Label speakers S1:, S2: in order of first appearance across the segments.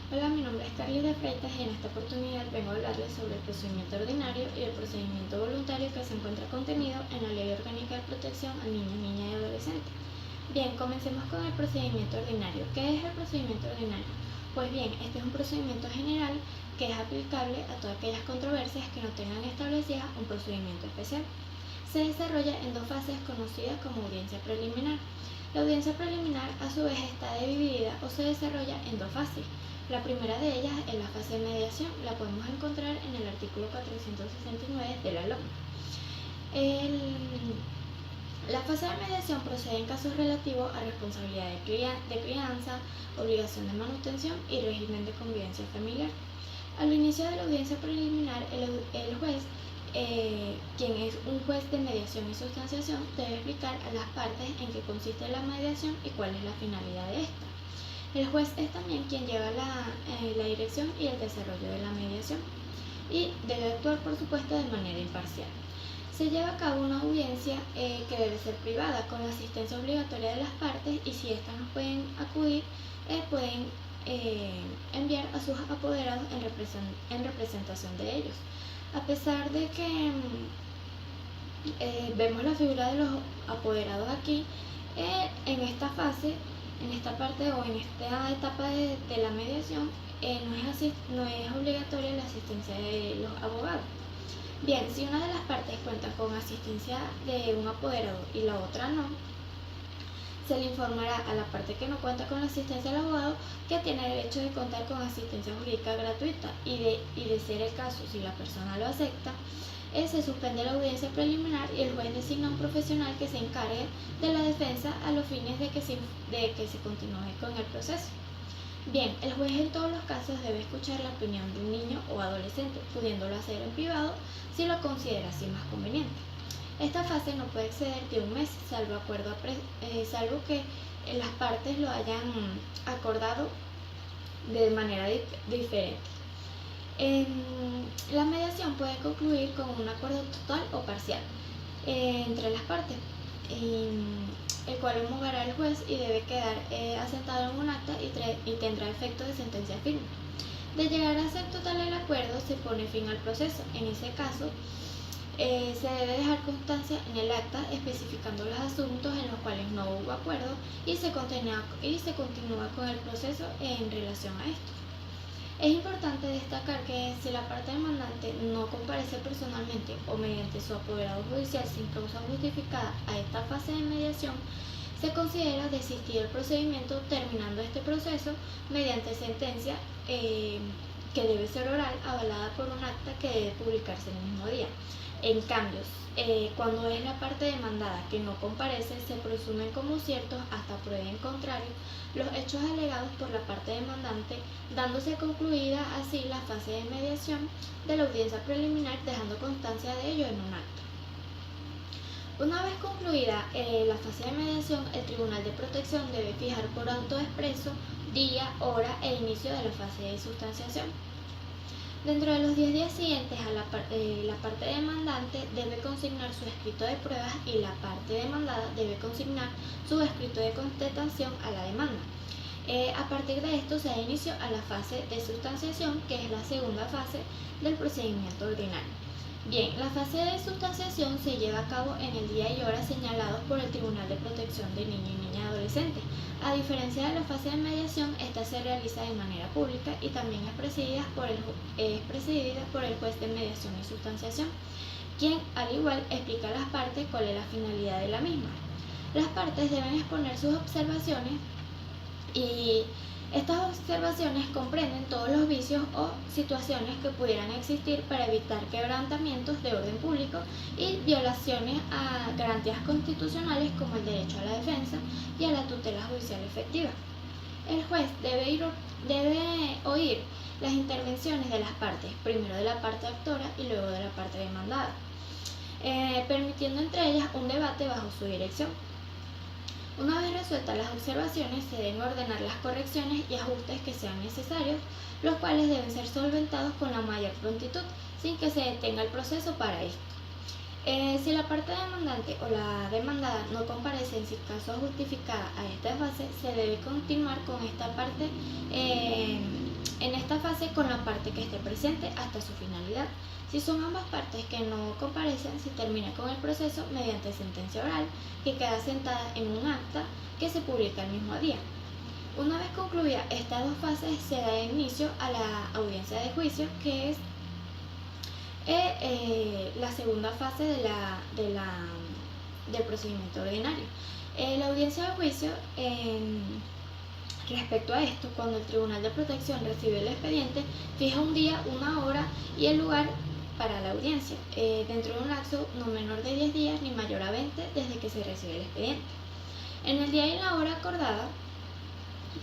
S1: Hola, mi nombre es Carly de Freitas y en esta oportunidad vengo a hablarles sobre el procedimiento ordinario y el procedimiento voluntario que se encuentra contenido en la Ley Orgánica de Protección a Niños, Niñas y Adolescentes. Bien, comencemos con el procedimiento ordinario. ¿Qué es el procedimiento ordinario? Pues bien, este es un procedimiento general que es aplicable a todas aquellas controversias que no tengan establecidas un procedimiento especial. Se desarrolla en dos fases conocidas como audiencia preliminar. La audiencia preliminar a su vez está dividida o se desarrolla en dos fases. La primera de ellas es la fase de mediación, la podemos encontrar en el artículo 469 de la LOM. La fase de mediación procede en casos relativos a responsabilidad de crianza, obligación de manutención y régimen de convivencia familiar. Al inicio de la audiencia preliminar, el juez, quien es un juez de mediación y sustanciación, debe explicar a las partes en qué consiste la mediación y cuál es la finalidad de esta. El juez es también quien lleva la dirección y el desarrollo de la mediación y debe actuar, por supuesto, de manera imparcial. Se lleva a cabo una audiencia que debe ser privada, con la asistencia obligatoria de las partes, y si éstas no pueden acudir, pueden enviar a sus apoderados en representación de ellos. A pesar de que vemos la figura de los apoderados aquí, en esta fase, en esta parte o en esta etapa de la mediación, no es obligatoria la asistencia de los abogados. Bien, si una de las partes cuenta con asistencia de un apoderado y la otra no, se le informará a la parte que no cuenta con la asistencia del abogado que tiene derecho de contar con asistencia jurídica gratuita y de ser el caso, si la persona lo acepta, se suspende la audiencia preliminar y el juez designa un profesional que se encargue de la defensa a los fines de que se continúe con el proceso. Bien, el juez en todos los casos debe escuchar la opinión de un niño o adolescente, pudiéndolo hacer en privado si lo considera así más conveniente. Esta fase no puede exceder de un mes, salvo que las partes lo hayan acordado de manera diferente. La mediación puede concluir con un acuerdo total o parcial entre las partes, el cual homologará el juez y debe quedar asentado en un acta y tendrá efecto de sentencia firme. De llegar a ser total el acuerdo, se pone fin al proceso. En ese caso, se debe dejar constancia en el acta especificando los asuntos en los cuales no hubo acuerdo y se continúa con el proceso en relación a esto. Es importante destacar que si la parte demandante no comparece personalmente o mediante su apoderado judicial sin causa justificada a esta fase de mediación, se considera desistir el procedimiento, terminando este proceso mediante sentencia que debe ser oral, avalada por un acta que debe publicarse el mismo día. En cambio, cuando es la parte demandada que no comparece, se presumen como ciertos hasta prueba en contrario los hechos alegados por la parte demandante, dándose concluida así la fase de mediación de la audiencia preliminar, dejando constancia de ello en un acta. Una vez concluida la fase de mediación, el Tribunal de Protección debe fijar por auto expreso día, hora e inicio de la fase de sustanciación. Dentro de los 10 días siguientes, la parte demandante debe consignar su escrito de pruebas y la parte demandada debe consignar su escrito de contestación a la demanda. A partir de esto se da inicio a la fase de sustanciación, que es la segunda fase del procedimiento ordinario. Bien, la fase de sustanciación se lleva a cabo en el día y hora señalados por el Tribunal de Protección de Niños y Niñas Adolescentes. A diferencia de la fase de mediación, esta se realiza de manera pública y también es presidida por el juez de mediación y sustanciación, quien al igual explica a las partes cuál es la finalidad de la misma. Las partes deben exponer sus observaciones y estas observaciones comprenden todos los vicios o situaciones que pudieran existir para evitar quebrantamientos de orden público y violaciones a garantías constitucionales como el derecho a la defensa y a la tutela judicial efectiva. El juez debe oír las intervenciones de las partes, primero de la parte actora y luego de la parte demandada, permitiendo entre ellas un debate bajo su dirección. Una vez resueltas las observaciones, se deben ordenar las correcciones y ajustes que sean necesarios, los cuales deben ser solventados con la mayor prontitud, sin que se detenga el proceso para esto. Si la parte demandante o la demandada no comparece en caso justificada a esta fase, se debe continuar con esta parte en esta fase con la parte que esté presente hasta su finalidad. Si son ambas partes que no comparecen, se termina con el proceso mediante sentencia oral que queda sentada en un acta que se publica el mismo día. Una vez concluidas estas dos fases, se da inicio a la audiencia de juicio, que es la segunda fase del procedimiento ordinario. La audiencia de juicio, respecto a esto, cuando el Tribunal de Protección recibe el expediente, fija un día, una hora y el lugar para la audiencia, dentro de un lapso no menor de 10 días ni mayor a 20 desde que se recibe el expediente. En el día y la hora acordada,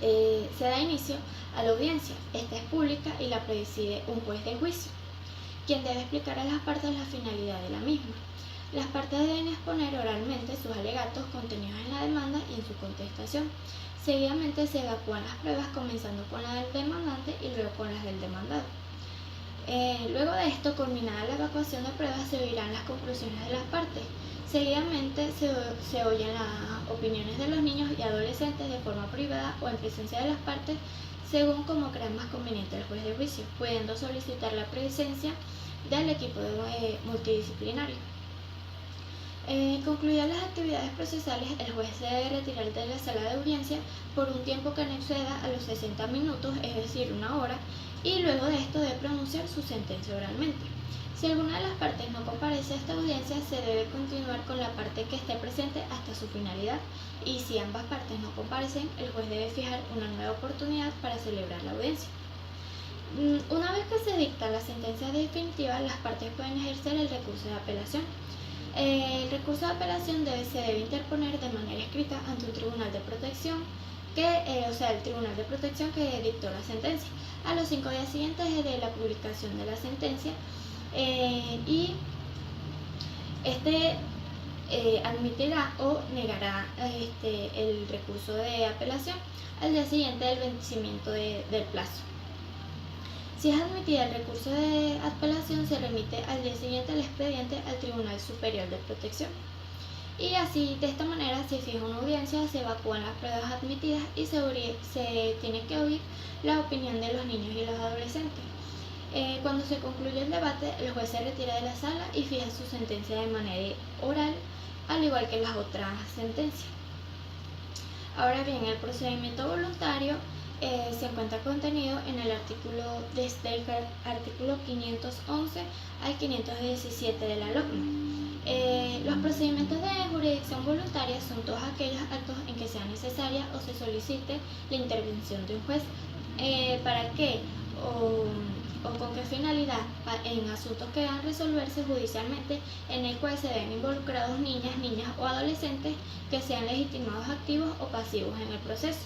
S1: se da inicio a la audiencia. Esta es pública y la preside un juez de juicio, quien debe explicar a las partes la finalidad de la misma. Las partes deben exponer oralmente sus alegatos contenidos en la demanda y en su contestación. Seguidamente se evacúan las pruebas, comenzando con la del demandante y luego con las del demandado. Luego de esto, culminada la evacuación de pruebas, se oirán las conclusiones de las partes. Seguidamente se oyen las opiniones de los niños y adolescentes de forma privada o en presencia de las partes, según como crea más conveniente el juez de juicio, pudiendo solicitar la presencia del equipo multidisciplinario. Concluidas las actividades procesales, el juez se debe retirar de la sala de audiencia por un tiempo que no exceda a los 60 minutos, es decir, una hora, y luego de esto debe pronunciar su sentencia oralmente. Si alguna de las partes no comparece a esta audiencia, se debe continuar con la parte que esté presente hasta su finalidad, y si ambas partes no comparecen, el juez debe fijar una nueva oportunidad para celebrar la audiencia. Una vez que se dicta la sentencia definitiva, las partes pueden ejercer el recurso de apelación. El recurso de apelación se debe interponer de manera escrita ante un tribunal de protección, el tribunal de protección que dictó la sentencia, a los 5 días siguientes de la publicación de la sentencia, y admitirá o negará el recurso de apelación al día siguiente del vencimiento del plazo. Si es admitida el recurso de apelación, se remite al día siguiente el expediente al Tribunal Superior de Protección. Y así, de esta manera, se fija una audiencia, se evacúan las pruebas admitidas y se tiene que oír la opinión de los niños y los adolescentes. Cuando se concluye el debate, el juez se retira de la sala y fija su sentencia de manera oral, al igual que las otras sentencias. Ahora bien, el procedimiento voluntario se encuentra contenido en el artículo, desde el artículo 511 al 517 de la LOCMA. Los procedimientos de jurisdicción voluntaria son todos aquellos actos en que sea necesaria o se solicite la intervención de un juez. ¿Para qué? O con qué finalidad, en asuntos que deban resolverse judicialmente, en el cual se ven involucrados niñas o adolescentes que sean legitimados activos o pasivos en el proceso.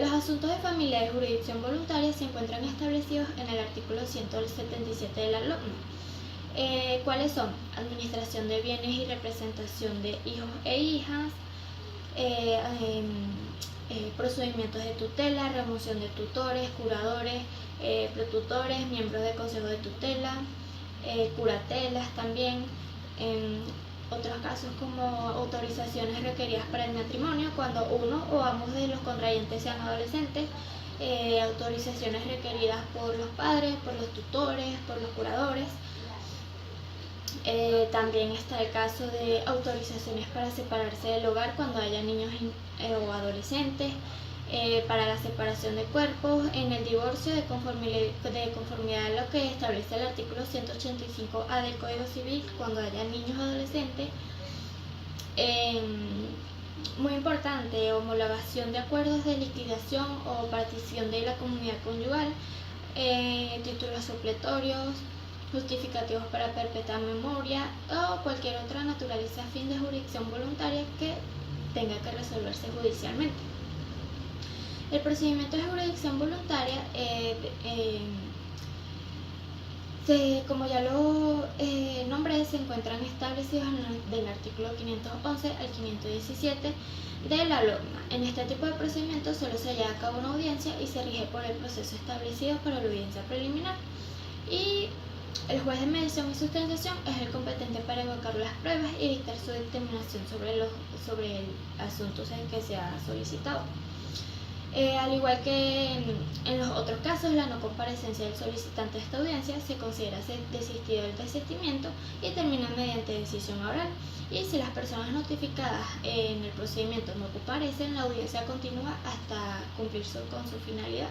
S1: Los asuntos de familia de jurisdicción voluntaria se encuentran establecidos en el artículo 177 de la LOCMA. ¿Cuáles son? Administración de bienes y representación de hijos e hijas, procedimientos de tutela, remoción de tutores, curadores, protutores, miembros del consejo de tutela, curatelas también. Otros casos como autorizaciones requeridas para el matrimonio cuando uno o ambos de los contrayentes sean adolescentes, autorizaciones requeridas por los padres, por los tutores, por los curadores. También está el caso de autorizaciones para separarse del hogar cuando haya niños o adolescentes, para la separación de cuerpos, en el divorcio de conformidad a lo que establece el artículo 185A del Código Civil cuando haya niños o adolescentes. Muy importante, homologación de acuerdos de liquidación o partición de la comunidad conyugal, títulos supletorios, justificativos para perpetuar memoria o cualquier otra naturaleza a fin de jurisdicción voluntaria que tenga que resolverse judicialmente. El procedimiento de jurisdicción voluntaria, como ya lo nombré, se encuentran establecidos del artículo 511 al 517 de la LOCMA. En este tipo de procedimientos solo se lleva a cabo una audiencia y se rige por el proceso establecido para la audiencia preliminar. Y el juez de mediación y sustentación es el competente para evocar las pruebas y dictar su determinación sobre el asunto en que se ha solicitado. Al igual que en los otros casos, la no comparecencia del solicitante a esta audiencia se considera desistido del desistimiento y termina mediante decisión oral. Y si las personas notificadas en el procedimiento no comparecen, la audiencia continúa hasta cumplir con su finalidad.